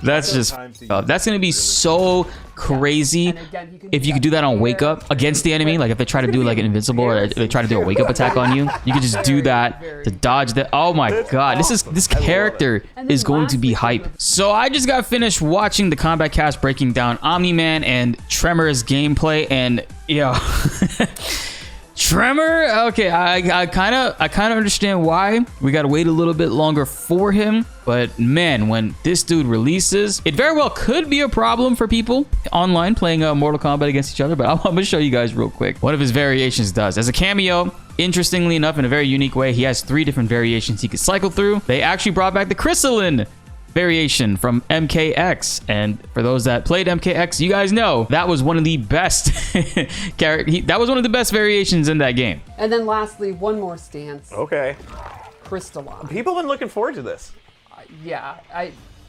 That's just that's gonna be so crazy if you could do that on wake up against the enemy. Like if they try to do like an invincible or they try to do a wake up attack on you, you could just do that to dodge that. Oh my god, this character is going to be hype. So I just got finished watching the combat cast breaking down Omni-Man and Tremor's gameplay, and yo. Tremor, okay, I kind of understand why we gotta wait a little bit longer for him, but man, when this dude releases, it very well could be a problem for people online playing Mortal Kombat against each other. But I'm gonna show you guys real quick what of his variations does as a cameo. Interestingly enough, in a very unique way, he has 3 different variations he could cycle through. They actually brought back the crystalline variation from MKX, and for those that played MKX, you guys know that was one of the best that was one of the best variations in that game. And then lastly, one more stance. Okay. Crystalline. People have been looking forward to this. Yeah,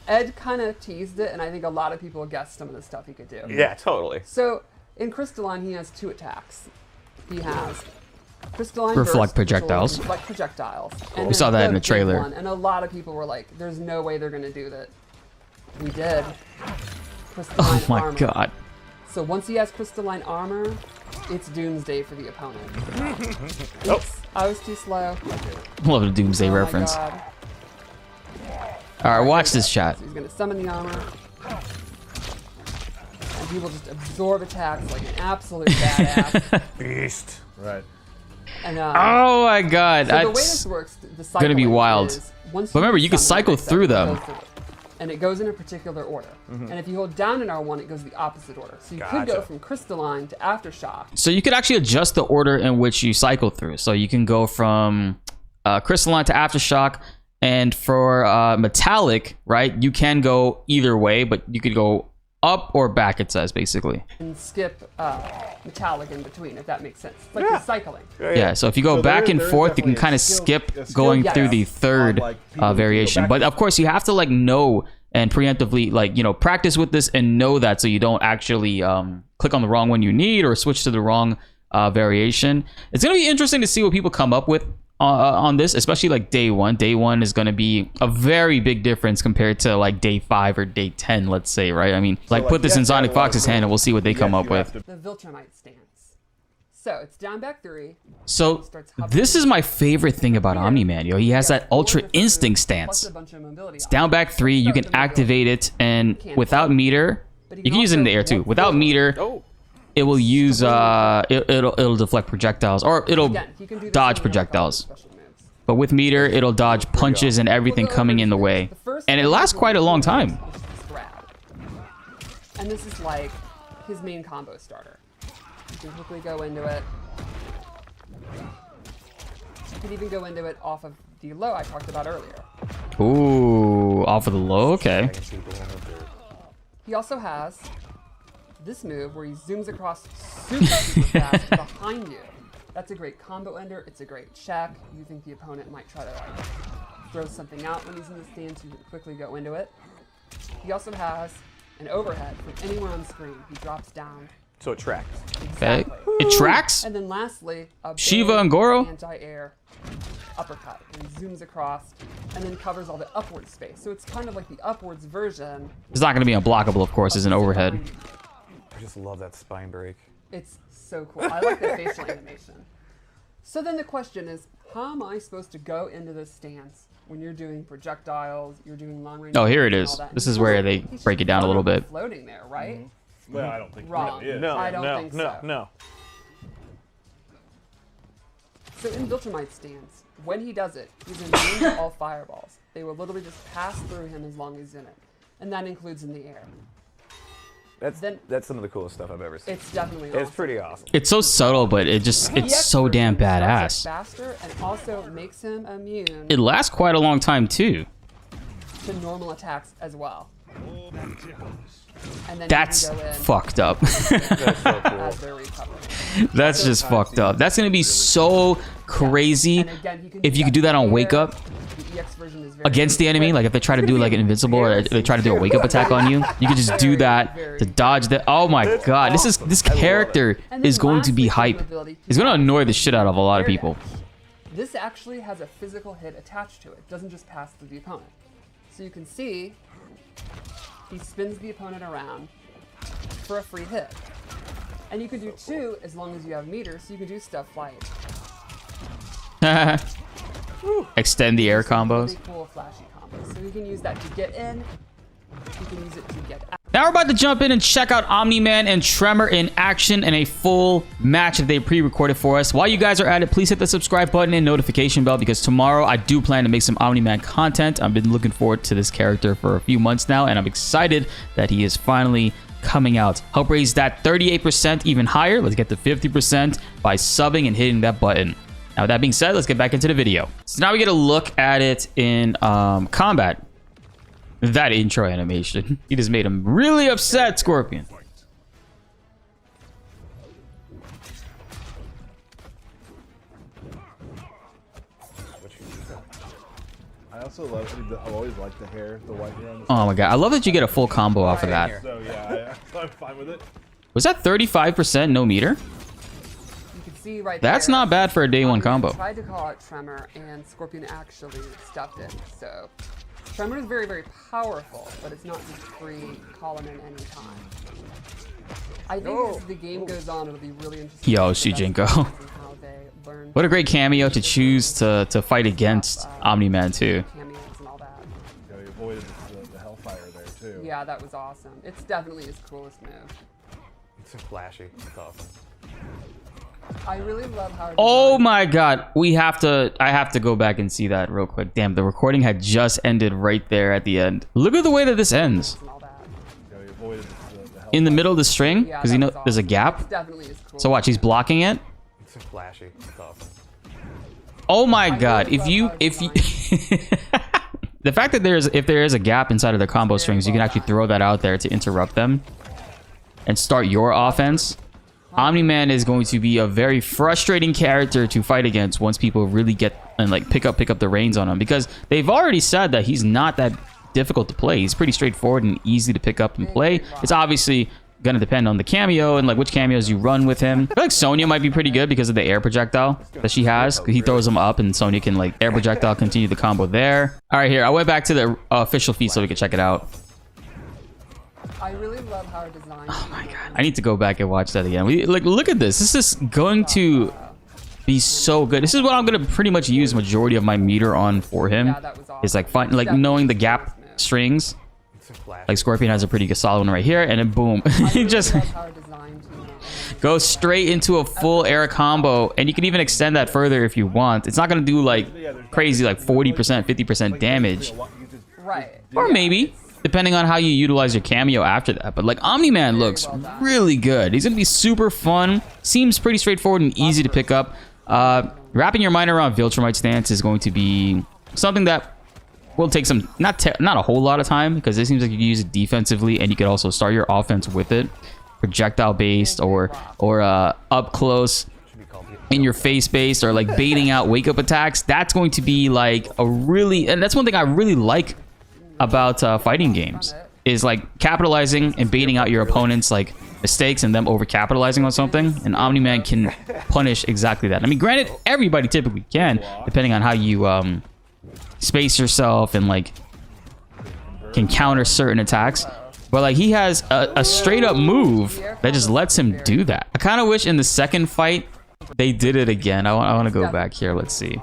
Ed kind of teased it, and I think a lot of people guessed some of the stuff he could do. Yeah, totally. So in Crystalline, he has 2 attacks. He has Crystalline reflect burst, projectiles. Reflect projectiles. We saw that in the trailer. And a lot of people were like, "There's no way they're gonna do that." We did. Crystalline Oh my armor. god. So once he has crystalline armor, it's doomsday for the opponent. Oops, I was too slow. Love the Doomsday reference. My God. All right, watch this shot. So he's gonna summon the armor. And people just absorb attacks like an absolute badass. Beast. Right. And, Oh my god, so the way that's this works, the gonna be cycling wild. is once But remember, you can summon, cycle like I said, through it them. goes through it. And it goes in a particular order. And if you hold down an R1, it goes the opposite order. So you could go from crystalline to aftershock. So you could actually adjust the order in which you cycle through. So you can go from crystalline to aftershock, and for metallic, right? You can go either way, but you could go up or back, it says, basically. And skip metallic in between, if that makes sense. It's like the cycling. Yeah, so if you go back and forth, you can kind of skip going through the third variation. But of course, you have to like know and preemptively like, you know, practice with this and know that, so you don't actually click on the wrong one you need or switch to the wrong variation. It's gonna be interesting to see what people come up with on this, especially like day 1. Day 1 is going to be a very big difference compared to like day 5 or day 10, let's say, right? I mean, like put this in Sonic Fox's hand and we'll see what they come up with. The Viltrumite stance. So it's down back 3. So this is my favorite thing about Omni-Man, yo. He has that Ultra Instinct stance. It's down back 3, you can activate it, and without meter, you can use it in the air too. Without meter, it will use it'll deflect projectiles, or it'll dodge projectiles. But with meter, it'll dodge punches and everything coming in the way, and it lasts quite a long time. And this is like his main combo starter. You can quickly go into it. You can even go into it off of the low I talked about earlier. Ooh, off of the low, okay. He also has this move where he zooms across super fast behind you. That's a great combo ender. It's a great check. You think the opponent might try to like throw something out when he's in the stance, you can quickly go into it. He also has an overhead from anywhere on screen. He drops down. So it tracks. Exactly. It tracks? And then lastly, a Shiva and Goro? anti-air uppercut. And he zooms across and then covers all the upward space. So it's kind of like the upwards version. It's not going to be unblockable, of course, as an overhead. I just love that spine break. It's so cool. I like the facial animation. So then the question is, how am I supposed to go into this stance when you're doing projectiles, you're doing long range? Oh, here it is. This is where they break it down a little bit. Floating there, right? Well, I don't think Wrong. it really is. No, I don't think so. no. So in Viltrumite stance, when he does it, he's immune to all fireballs. They will literally just pass through him as long as he's in it. And that includes in the air. That's some of the coolest stuff I've ever seen. It's definitely awesome. It's pretty awesome. It's so subtle, but it's so damn badass. Faster and also makes him immune It lasts quite a long time too. to normal attacks as well. And then That's fucked up. That's so cool. as they're recovering. That's just fucked up. That's gonna be so crazy And again, he can if you could do that on wake up The EX version is very against the enemy. Like if they try to do like an invincible or they try to do a wake up attack on you, you can just do that to dodge that. Oh my god, this character is going to be hype. He's gonna annoy the shit out of a lot of people. This actually has a physical hit attached to it. It doesn't just pass through the opponent. So you can see he spins the opponent around for a free hit. And you can do 2 as long as you have meter, so you can do stuff like extend the air combos. really cool flashy combos. So you can use that to get in, you can use it to get out. Now we're about to jump in and check out Omni-Man and Tremor in action in a full match that they pre-recorded for us. While you guys are at it, please hit the subscribe button and notification bell because tomorrow I do plan to make some Omni-Man content. I've been looking forward to this character for a few months now, and I'm excited that he is finally coming out. Help raise that 38% even higher. Let's get to 50% by subbing and hitting that button. Now, with that being said, let's get back into the video. So now we get a look at it in combat. That intro animation. He just made him really upset, Scorpion. I also love, I always like the hair, the white hair on the Oh my god, I love that you get a full combo off of that. So yeah, I'm fine with it. Was that 35% no meter? You can see right That's there, not bad for a day one combo. I tried to call out Tremor, and Scorpion actually stepped in. So Tremor is very, very powerful, but it's not just free. Call him in any time. I think as the game goes on, it'll be really interesting. Yo, to see the Shujinko. best players and how they learn What a great cameo to choose to fight against Omni-Man too. cameos and all that. You know, he avoided the hellfire there too. Yeah, that was awesome. It's definitely his coolest move. It's so flashy. It's awesome. I really love how. Oh my god, I have to go back and see that real quick. Damn, the recording had just ended right there at the end. Look at the way that this ends. And all that. You know, he avoided the hellfire. In the middle of the string, Yeah, because you that know was there's a awesome. gap. It's definitely his coolest So watch, he's blocking it. It's so flashy. It's awesome. Oh my god, really if you love how the fact that if there is a gap inside of the combo strings, you can actually throw that out there to interrupt them and start your offense. Omni-Man is going to be a very frustrating character to fight against once people really get and like pick up the reins on him, because they've already said that he's not that difficult to play. He's pretty straightforward and easy to pick up and play. It's obviously gonna depend on the cameo and like which cameos you run with him. I feel like Sonya might be pretty good because of the air projectile that she has. He throws them up and Sonya can like air projectile continue the combo there. All right, here I went back to the official feed so we can check it out. I really love how designed. Oh my god! I need to go back and watch that again. Look at this. This is going to be so good. This is what I'm gonna pretty much use majority of my meter on for him. Yeah, that was awesome. Is like knowing the gap strings. It's so flashy. Like Scorpion has a pretty good solid one right here, and then boom, he just Love how designed, goes straight into a full air combo, and you can even extend that further if you want. It's not gonna do like crazy like 40%, 50% damage, Right. or maybe depending on how you utilize your cameo after that. But like Omni-Man looks really good. He's gonna be super fun. Seems pretty straightforward and easy to pick up. Wrapping your mind around Viltrumite stance is going to be something that will take some not a whole lot of time, because it seems like you can use it defensively and you can also start your offense with it, projectile based or up close in your face based, or like baiting out wake up attacks. That's going to be like and that's one thing I really like about fighting games, is like capitalizing and baiting out your opponent's like mistakes and them over capitalizing on something, and Omni-Man can punish exactly that. I mean, granted, everybody typically can, depending on how you space yourself and like can counter certain attacks, but like he has a straight up move that just lets him do that. I kind of wish in the second fight they did it again. I want to go back here. Let's see.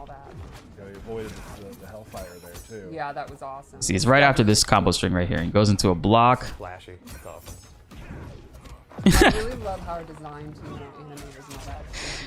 Yeah, that was awesome. See, it's right after this combo string right here. He goes into a block. Flashy. It's awesome. I really love how designed, animators and all that.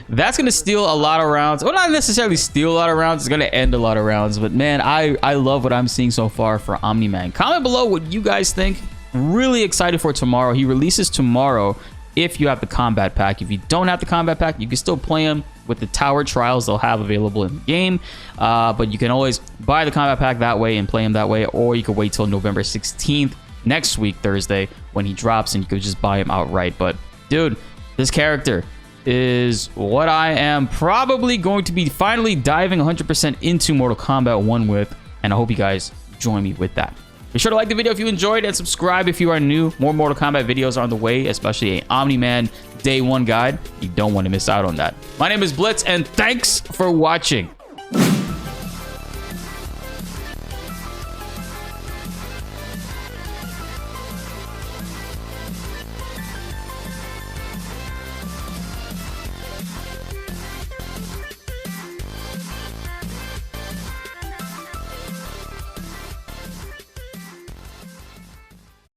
That's going to steal a lot of rounds. Well, not necessarily steal a lot of rounds. It's going to end a lot of rounds. But man, I love what I'm seeing so far for Omni-Man. Comment below what you guys think. Really excited for tomorrow. He releases tomorrow if you have the combat pack. If you don't have the combat pack, you can still play him with the tower trials they'll have available in the game. But you can always buy the combat pack that way and play him that way. Or you can wait till November 16th, next week, Thursday, when he drops, and you could just buy him outright. But dude, this character is what I am probably going to be finally diving 100% into Mortal Kombat 1 with, and I hope you guys join me with that. Be sure to like the video if you enjoyed, and subscribe if you are new. More Mortal Kombat videos are on the way, especially a Omni-Man Day 1 guide. You don't want to miss out on that. My name is BltzZ, and thanks for watching.